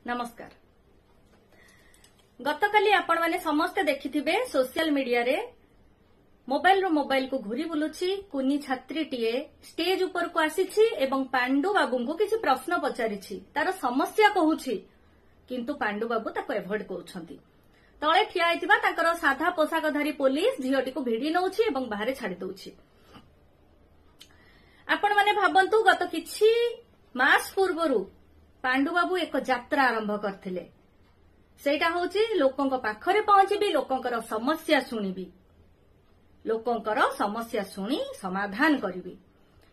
नमस्कार। गतकाली आपण माने समस्ते देखिथिबे सोशल मीडिया रे मोबाइल को घुरी बुलुछि कुनी छात्री टीए स्टेज ऊपर को आसीछि एवं पांडु बाबू को किसी प्रश्न पचारिछि तार समस्या कहूछि किंतु पांडु बाबू ताको एभॉइड करूछंती। तळे ठिया आइतिबा ताकर साधा पोशाकधारी पुलिस झियोटी को भिडी नउछि एवं बाहरे छाडी दउछि। आपण माने भाबंतु गत किछि मास पूर्वरु पांडु बाबू एक यात्रा आरंभ करथिले। सेटा होछि लोकंक पाखरे पहुंचीबी, लोकंकर समस्या शुणिबी, लोकंकर समस्या शुणी समाधान करिबी।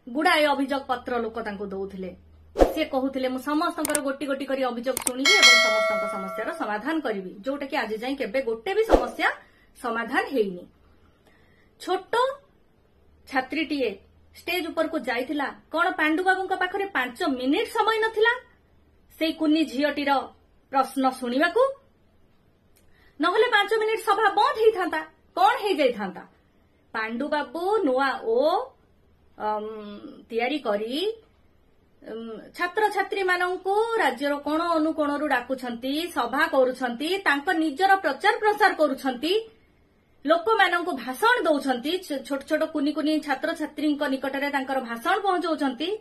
गुड़ाए अभियोग पत्र लोक तांको दउथिले। से कहूथिले मु समस्तंकर गोटी गोटी करी अभियोग शुणिबी एवं समस्तंक समस्यार समाधान करिबी, जोटा कि आज जाई केबे गोटे भी समस्या समाधान हेइनी। छोटो छात्रीटीए स्टेज ऊपर को जाइथिला, कोन पांडु बाबूंक पाखरे 5 मिनिट समय नथिला से कुनी झियोटीर प्रश्न शुणिबाकू, नहले 5 मिनिट सभा बंद हेई थांता। कोन हेई जाई थांता? पांडु बाबू नुआ तैयारी करी छात्र छात्री मानंकु राज्यर कोण अनुकोणरू डाकुछंती, सभा करूछंती, तांको निजर प्रचार प्रसार करूछंती, लोक मानंकु भाषण दउछंती, छोट छोट कुनी कुनी छात्र छात्रींक निकटरे तांकर भाषण पहुंचाउछंती।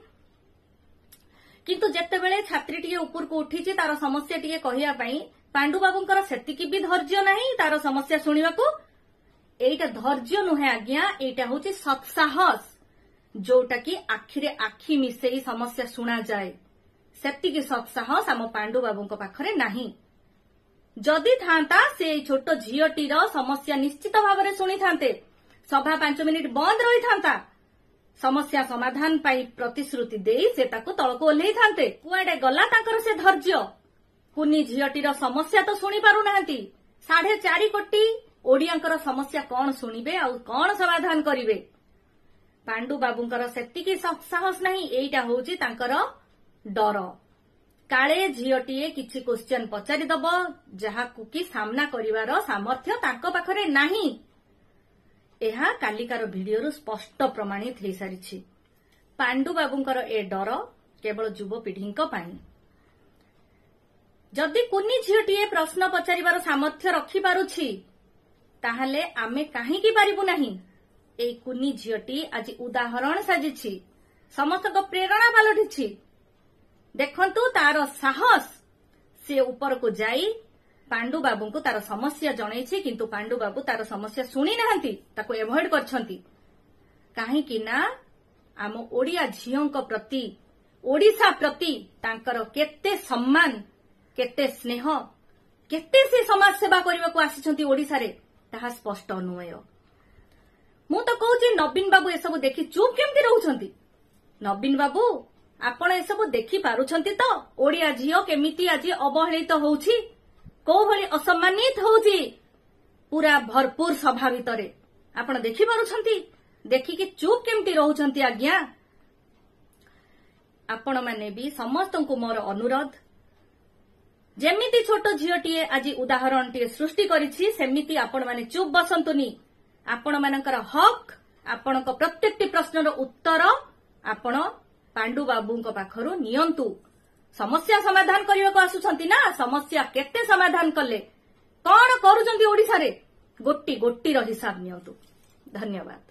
किंतु जेतेबेले छात्रीटीए उपरकू उठिछि तार समस्या टीए कहिया पई पांडु बाबूंकर सेतिकी भी धैर्य नाही तार समस्या शुणिबाकू। एइटा धैर्य नुहे आज्ञा, एइटा होछि सत्साहस, जोटा कि आखिरे आखि मिसेई समस्या शुणा जाए। सेतिकी सत्साहस आम पांडु बाबूंक पाखरे नाही। जदि थांता से छोट झियोटीर समस्या निश्चित भावरे शुणी थांते, सभा 5 मिनिट बंद रही थांता, समस्या समाधान पाई प्रतिश्रुति देई से ताकू तळको ओल्हेई थांते। कुआडे गला तांकर से धैर्य? कुनी झियोटीर समस्या तो शुणी पारु नाहंती। 4.5 कोटी ओडियांकर समस्या कोन शुणिबे आ कोन समाधान करिवे? पांडु बाबूंकर सेतिकी साहस नाही। एइटा होउची तांकर डर, काळे झियोटीए किछि क्वेश्चन पचारि दबो जहाकू कि सामना करिवार सामर्थ्य तांको पाखरे नाही। एहा कालिकार भिडियोरु स्पष्ट प्रमाणित हेई सारिछि। पांडु बाबूंकर ए डर केवल युवपीढ़ींक पाई। जदि कुनी झियोटीए प्रश्न पचारिबार सामर्थ्य रखि पारुछि ताहले आमे काहेकि पारिबु नाही? ए कुनी झियोटी आज उदाहरण साजिछि, समस्तक प्रेरणा पालटिछि। देखंतु तार साहस, से ऊपर को जाई पांडु बाबू को तार समस्या जणैछि, किंतु पांडु बाबू तार समस्या शुणी नाहंती, ताको एभॉइड करछंती। काहेकि ना आम ओडिया झियोंक प्रति, ओडिसा प्रति तांकर केते सम्मान, केते स्नेह, केते से समाज सेवा करबा को आसीछंती ओडिसा रे, ताहा स्पष्ट अनुय। मु तो कहूची नवीन बाबू ए सब देखि चुप केमति रहउछंती? नवीन बाबू आपण ए सब देखि पारुछंती तो ओडिया झियो केमिति आज अवहेलित होउछि, को भली असम्मानित होउछि पूरा भरपूर सभा भितरे आपण देखि पारुछंती? देखिकि चुप केमति रहउछंती आज्ञा? आपण माने भी समस्तंकु मोर अनुरोध, जेमिति छोट झियोटीए आज उदाहरण टीए सृष्टि करिछि सेमिति आपण माने चुप बसंतुनी। आपण मानकर हक, आपणक प्रत्येकटी प्रश्नर उत्तर आपण पांडु बाबूंक पाखरु नियंतु। समस्या समाधान करने को आसुछंती ना, समस्या केते समाधान कले, कौन करूछंती ओडिसा रे, गोटी गोटी रो हिसाब नियंतु। धन्यवाद।